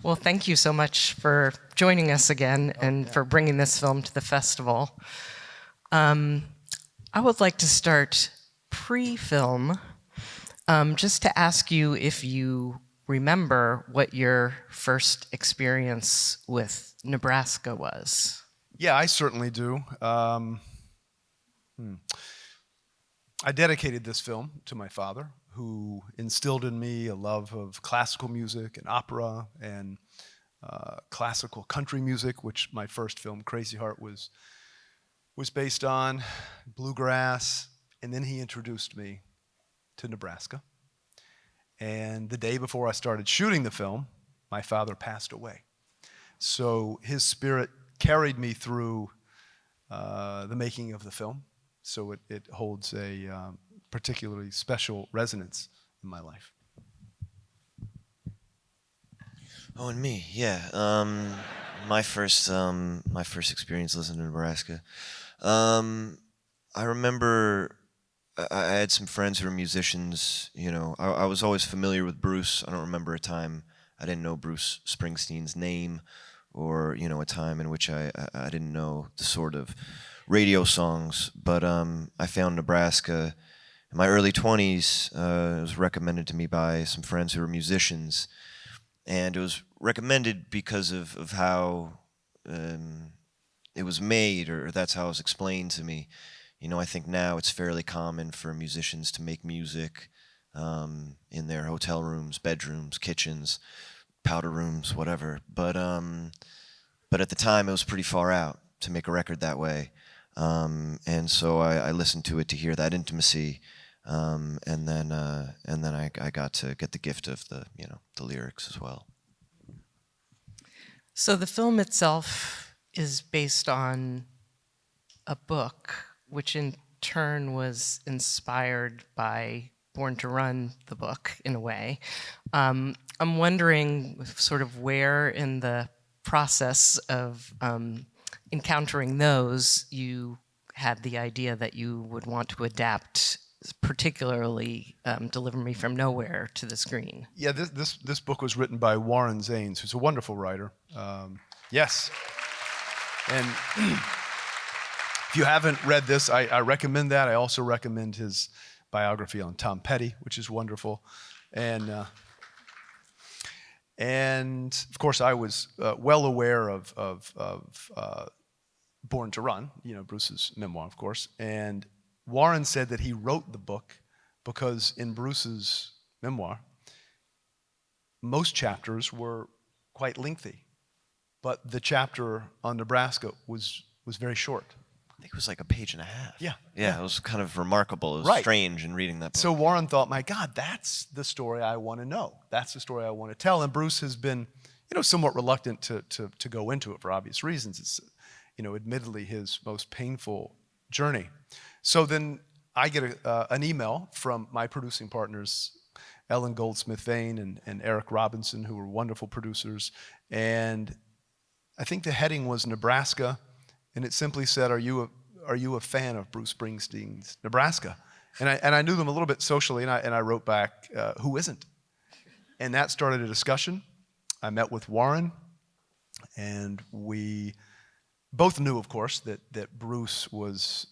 Well, thank you so much for joining us again and for bringing this film to the festival. I would like to start pre-film just to ask you if you remember what your first experience with Nebraska was. Yeah, I certainly do. I dedicated this film to my father, who instilled in me a love of classical music and opera and classical country music, which my first film, Crazy Heart, was based on, bluegrass, and then he introduced me to Nebraska. And the day before I started shooting the film, my father passed away. So his spirit carried me through the making of the film. So it holds a particularly special resonance in my life. Oh, and me, yeah. My first experience listening to Nebraska. I remember I had some friends who were musicians. You know, I was always familiar with Bruce. I don't remember a time I didn't know Bruce Springsteen's name, or a time in which I didn't know the sort of radio songs. But I found Nebraska in my early 20s. It was recommended to me by some friends who were musicians, and it was recommended because of how it was made, or that's how it was explained to me. I think now it's fairly common for musicians to make music in their hotel rooms, bedrooms, kitchens, powder rooms, whatever. But at the time, it was pretty far out to make a record that way. And so I listened to it to hear that intimacy, and then I got to get the gift of the lyrics as well. So the film itself is based on a book, which in turn was inspired by Born to Run, the book, in a way. I'm wondering sort of where in the process of encountering those you had the idea that you would want to adapt, particularly Deliver Me From Nowhere, to the screen. Yeah, this book was written by Warren Zanes, who's a wonderful writer. Yes. And if you haven't read this, I recommend that. I also recommend his biography on Tom Petty, which is wonderful. And of course, I was well aware of Born to Run, Bruce's memoir, of course. And Warren said that he wrote the book because in Bruce's memoir, most chapters were quite lengthy, but the chapter on Nebraska was very short. I think it was like a page and a half. Yeah. It was kind of remarkable. It was Right. strange in reading that book. So Warren thought, my God, that's the story I want to know. That's the story I want to tell. And Bruce has been, somewhat reluctant to go into it for obvious reasons. It's, admittedly his most painful journey. So then I get an email from my producing partners, Ellen Goldsmith-Vane and Eric Robinson, who were wonderful producers. And I think the heading was Nebraska, and it simply said, "Are you a fan of Bruce Springsteen's Nebraska?" And I knew them a little bit socially, and I wrote back, "Who isn't?" And that started a discussion. I met with Warren, and we both knew, of course, that Bruce was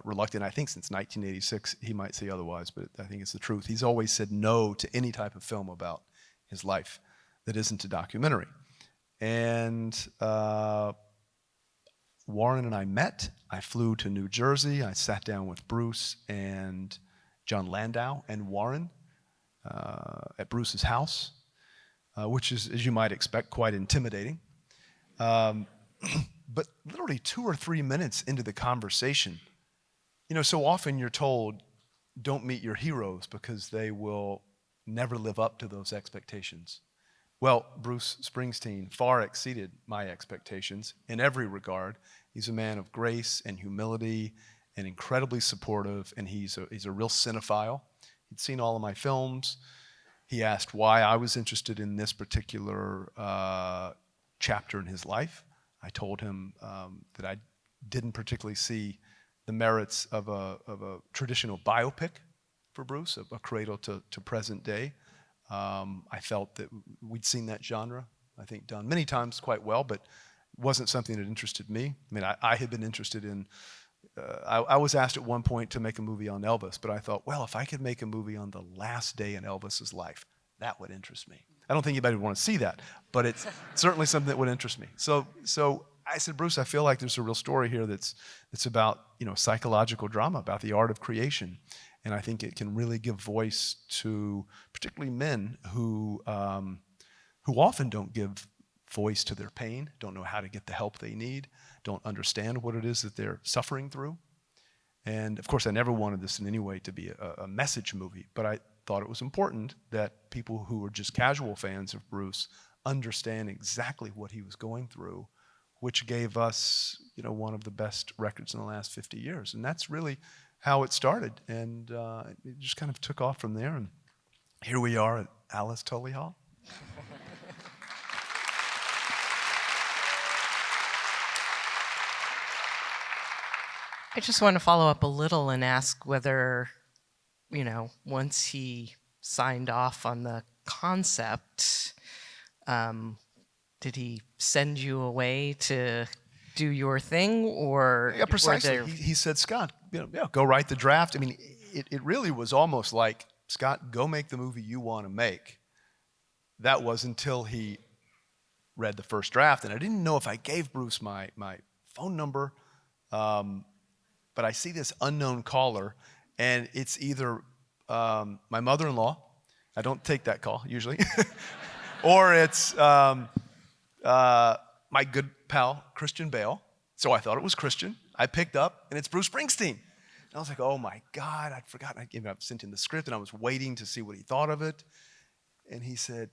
reluctant. I think since 1986, he might say otherwise, but I think it's the truth. He's always said no to any type of film about his life that isn't a documentary. And Warren and I met. I flew to New Jersey. I sat down with Bruce and John Landau and Warren at Bruce's house, which is, as you might expect, quite intimidating. But literally 2 or 3 minutes into the conversation, so often you're told, don't meet your heroes because they will never live up to those expectations. Well, Bruce Springsteen far exceeded my expectations in every regard. He's a man of grace and humility and incredibly supportive, and he's a real cinephile. He'd seen all of my films. He asked why I was interested in this particular chapter in his life. I told him that I didn't particularly see the merits of a traditional biopic for Bruce, a cradle to present day. I felt that we'd seen that genre I think, done many times quite well, but wasn't something that interested me. I mean, I had been interested in, I was asked at one point to make a movie on Elvis, but I thought, well, if I could make a movie on the last day in Elvis's life, that would interest me. I don't think anybody would want to see that, but it's certainly something that would interest me. So I said, Bruce, I feel like there's a real story here that's about, psychological drama, about the art of creation. And I think it can really give voice to particularly men who often don't give voice to their pain, don't know how to get the help they need, don't understand what it is that they're suffering through. And of course, I never wanted this in any way to be a message movie, but I thought it was important that people who were just casual fans of Bruce understand exactly what he was going through, which gave us, one of the best records in the last 50 years. And that's really how it started. And it just kind of took off from there. And here we are at Alice Tully Hall. I just want to follow up a little and ask whether, once he signed off on the concept, did he send you away to do your thing, or yeah, precisely? He said, Scott, go write the draft. I mean, it really was almost like, Scott, go make the movie you want to make. That was until he read the first draft, and I didn't know if I gave Bruce my phone number. But I see this unknown caller, and it's either my mother-in-law. I don't take that call usually. Or it's my good pal, Christian Bale. So I thought it was Christian. I picked up, and it's Bruce Springsteen. And I was like, oh my God, I'd forgotten. I sent him the script, and I was waiting to see what he thought of it. And he said,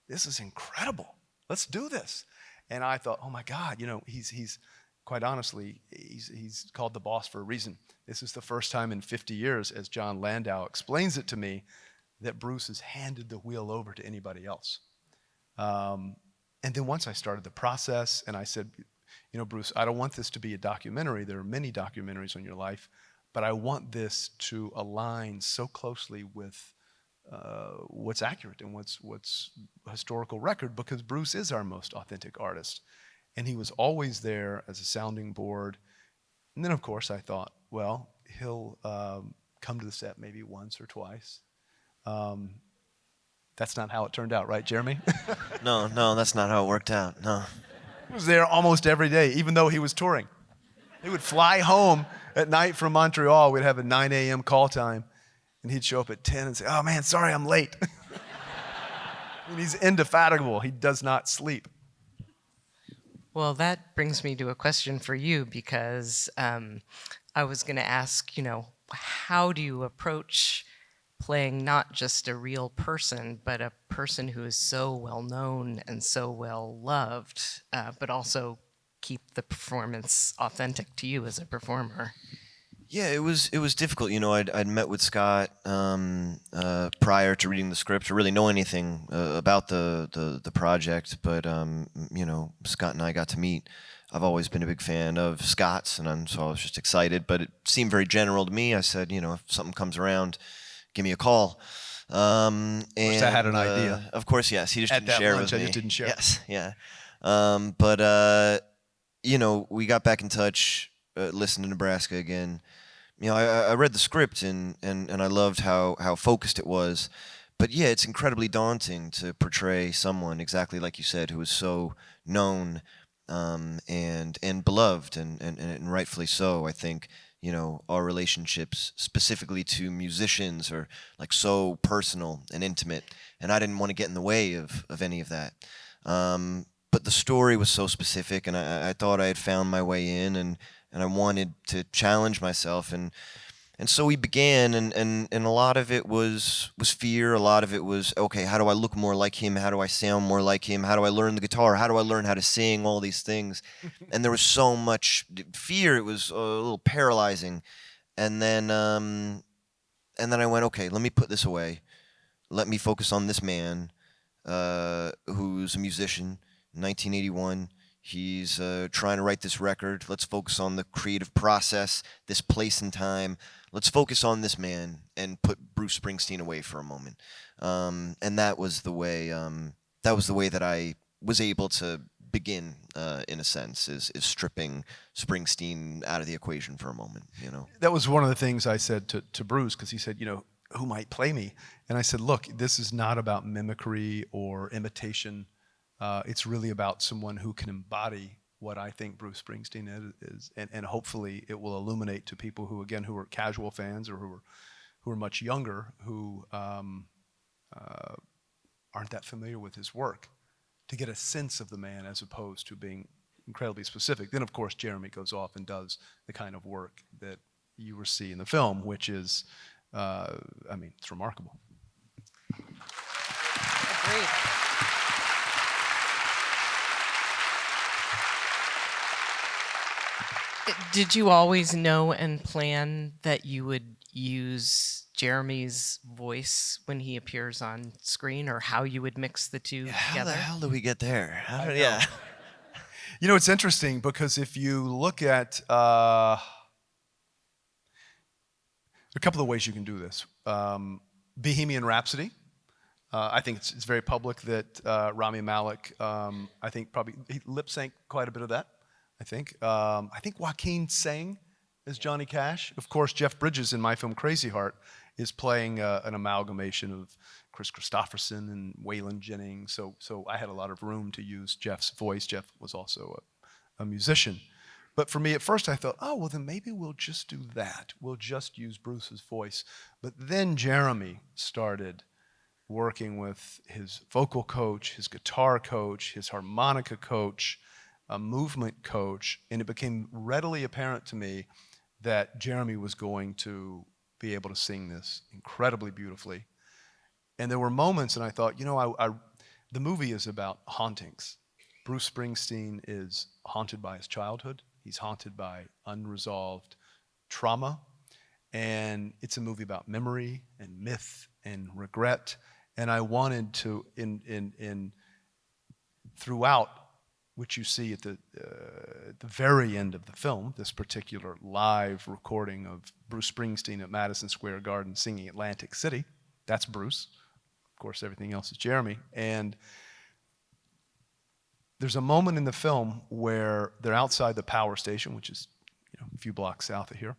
this is incredible. Let's do this. And I thought, oh my God, he's quite honestly, he's called the boss for a reason. This is the first time in 50 years, as John Landau explains it to me, that Bruce has handed the wheel over to anybody else. And then once I started the process, and I said, Bruce, I don't want this to be a documentary. There are many documentaries on your life, but I want this to align so closely with what's accurate and what's historical record, because Bruce is our most authentic artist. And he was always there as a sounding board. And then, of course, I thought, well, he'll come to the set maybe once or twice. That's not how it turned out, right, Jeremy? No, that's not how it worked out, no. He was there almost every day, even though he was touring. He would fly home at night from Montreal. We'd have a 9 a.m. call time, and he'd show up at 10 and say, oh, man, sorry, I'm late. And he's indefatigable. He does not sleep. Well, that brings me to a question for you, because I was going to ask, how do you approach playing not just a real person, but a person who is so well known and so well loved, but also keep the performance authentic to you as a performer? Yeah, it was difficult. I'd met with Scott prior to reading the script, or really know anything about the project. But Scott and I got to meet. I've always been a big fan of Scott's, and so I was just excited. But it seemed very general to me. I said, if something comes around, give me a call. And I had an idea. Of course, yes. He just At didn't that share lunch, with me. I just didn't share. Yes, yeah. We got back in touch, listened to Nebraska again. I read the script and I loved how focused it was. But yeah, it's incredibly daunting to portray someone, exactly like you said, who is so known and beloved, and rightfully so. I think, our relationships specifically to musicians are like so personal and intimate, and I didn't want to get in the way of any of that. But the story was so specific, and I thought I had found my way in, and I wanted to challenge myself, and so we began, and a lot of it was fear. A lot of it was, okay, how do I look more like him? How do I sound more like him? How do I learn the guitar? How do I learn how to sing? All these things. And there was so much fear. It was a little paralyzing. And then I went, okay, let me put this away. Let me focus on this man who's a musician, 1981. He's trying to write this record. Let's focus on the creative process, this place and time. Let's focus on this man and put Bruce Springsteen away for a moment. And that was the way. That was the way that I was able to begin, in a sense, is stripping Springsteen out of the equation for a moment, you know. That was one of the things I said to Bruce, because he said, who might play me? And I said, look, this is not about mimicry or imitation. It's really about someone who can embody what I think Bruce Springsteen is, and hopefully it will illuminate to people who are casual fans or who are much younger, who aren't that familiar with his work, to get a sense of the man as opposed to being incredibly specific. Then, of course, Jeremy goes off and does the kind of work that you will see in the film, which is, it's remarkable. Agreed. Did you always know and plan that you would use Jeremy's voice when he appears on screen, or how you would mix the two How together? the hell do we get there? know. It's interesting because if you look at a couple of ways you can do this. Bohemian Rhapsody. I think it's very public that Rami Malek, I think probably he lip synced quite a bit of that. I think Joaquin sang as Johnny Cash. Of course, Jeff Bridges in my film Crazy Heart is playing an amalgamation of Chris Christopherson and Waylon Jennings. So I had a lot of room to use Jeff's voice. Jeff was also a musician. But for me, at first I thought, well, then maybe we'll just do that. We'll just use Bruce's voice. But then Jeremy started working with his vocal coach, his guitar coach, his harmonica coach, a movement coach, and it became readily apparent to me that Jeremy was going to be able to sing this incredibly beautifully. And there were moments, and I thought, the movie is about hauntings. Bruce Springsteen is haunted by his childhood. He's haunted by unresolved trauma. And it's a movie about memory and myth and regret. And I wanted to, throughout, which you see at the very end of the film, this particular live recording of Bruce Springsteen at Madison Square Garden singing Atlantic City. That's Bruce. Of course, everything else is Jeremy. And there's a moment in the film where they're outside the power station, which is a few blocks south of here.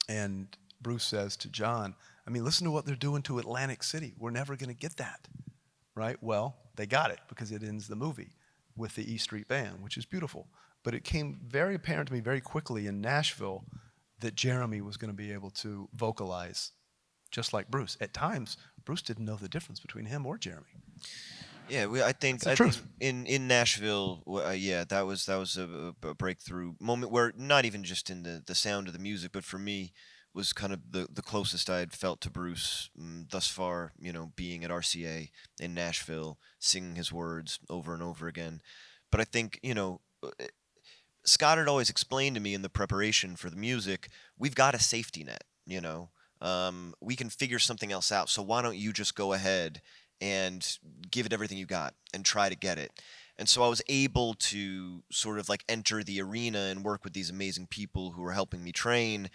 And Bruce says to John, listen to what they're doing to Atlantic City. We're never going to get that, right? Well, they got it because it ends the movie with the E Street Band, which is beautiful. But it came very apparent to me very quickly in Nashville that Jeremy was going to be able to vocalize just like Bruce. At times, Bruce didn't know the difference between him or Jeremy. Yeah, I think in Nashville, that was a breakthrough moment where not even just in the sound of the music, but for me was kind of the closest I had felt to Bruce thus far, being at RCA in Nashville, singing his words over and over again. But I think, Scott had always explained to me in the preparation for the music, we've got a safety net, we can figure something else out. So why don't you just go ahead and give it everything you got and try to get it. And so I was able to sort of like enter the arena and work with these amazing people who were helping me train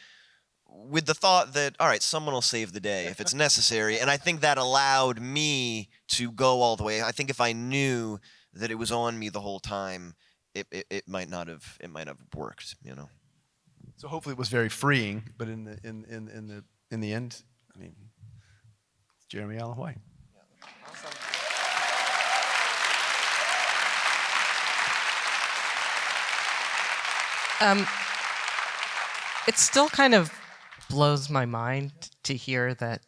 with the thought that, all right, someone will save the day if it's necessary. And I think that allowed me to go all the way. I think if I knew that it was on me the whole time, it might not have worked, So hopefully it was very freeing, but in the end, it's Jeremy Allen White. It still kind of blows my mind to hear that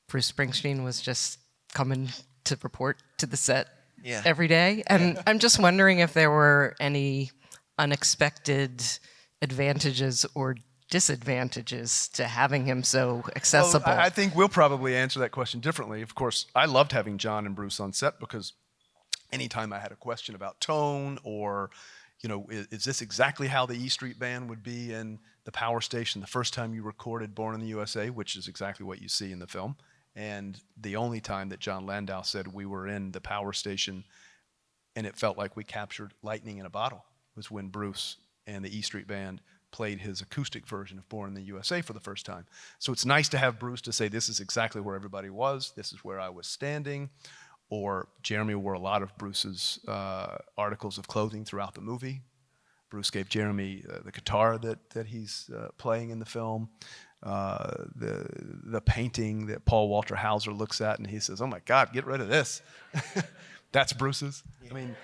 Bruce Springsteen was just coming to report to the set every day. And I'm just wondering if there were any unexpected advantages or disadvantages to having him so accessible. Well, I think we'll probably answer that question differently. Of course, I loved having John and Bruce on set because anytime I had a question about tone or is this exactly how the E Street Band would be in the power station the first time you recorded Born in the USA, which is exactly what you see in the film. And the only time that John Landau said we were in the power station and it felt like we captured lightning in a bottle was when Bruce and the E Street Band played his acoustic version of Born in the USA for the first time. So it's nice to have Bruce to say this is exactly where everybody was, this is where I was standing. or Jeremy wore a lot of Bruce's articles of clothing throughout the movie. Bruce gave Jeremy the guitar that he's playing in the film, the painting that Paul Walter Hauser looks at and he says, "Oh my God, get rid of this." That's Bruce's. I mean,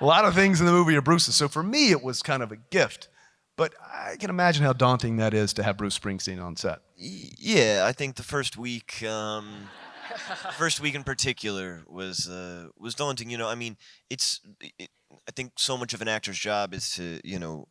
a lot of things in the movie are Bruce's. So for me, it was kind of a gift. But I can imagine how daunting that is to have Bruce Springsteen on set. Yeah, I think the first week in particular was daunting. You know, I mean, I think so much of an actor's job is to, you know,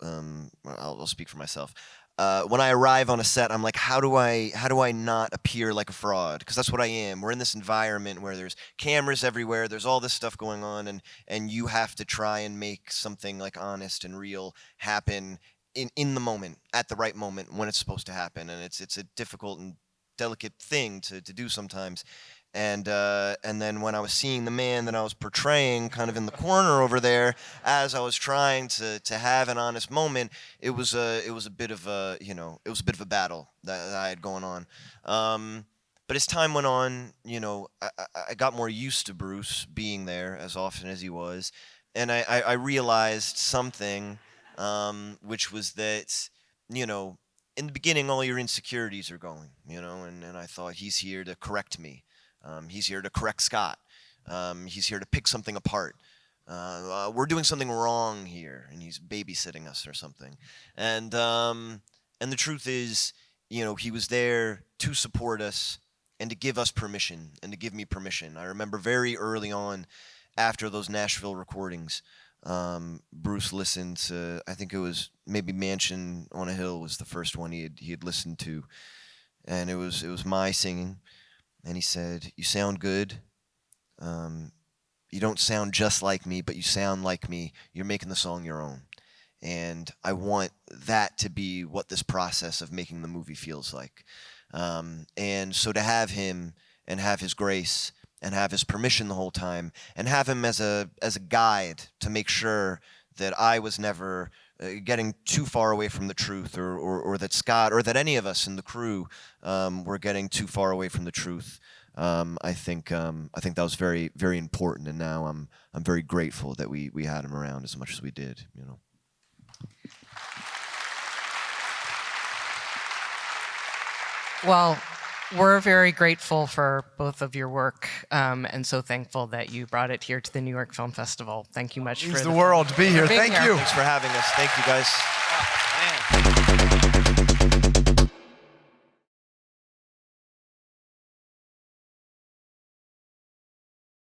I'll speak for myself. When I arrive on a set, I'm like, how do I not appear like a fraud? Because that's what I am. We're in this environment where there's cameras everywhere, there's all this stuff going on, and you have to try and make something like honest and real happen in the moment, at the right moment, when it's supposed to happen. And it's a difficult and delicate thing to do sometimes. And then when I was seeing the man that I was portraying kind of in the corner over there, as I was trying to have an honest moment, it was a bit of a, you know, it was a bit of a battle that I had going on. But as time went on, you know, I got more used to Bruce being there as often as he was, and I realized something, which was that, you know, in the beginning all your insecurities are going, you know, and I thought, he's here to correct me. He's here to correct Scott. He's here to pick something apart. We're doing something wrong here, and he's babysitting us or something. And the truth is, you know, he was there to support us and to give us permission and to give me permission. I remember very early on, after those Nashville recordings, Bruce listened to, I think it was maybe Mansion on a Hill was the first one he had listened to, and it was my singing. And he said, "You sound good. You don't sound just like me, but you sound like me. You're making the song your own." And I want that to be what this process of making the movie feels like. And so to have him and have his grace and have his permission the whole time and have him as a guide to make sure that I was never getting too far away from the truth, or that Scott or that any of us in the crew were getting too far away from the truth. I think that was very, very important, and now I'm very grateful that we had him around as much as we did. You know. Well, we're very grateful for both of your work, and so thankful that you brought it here to the New York Film Festival. Thank you much Means the world to be here. being Thank here. you. Thanks for having us. Thank you, guys. Oh, man.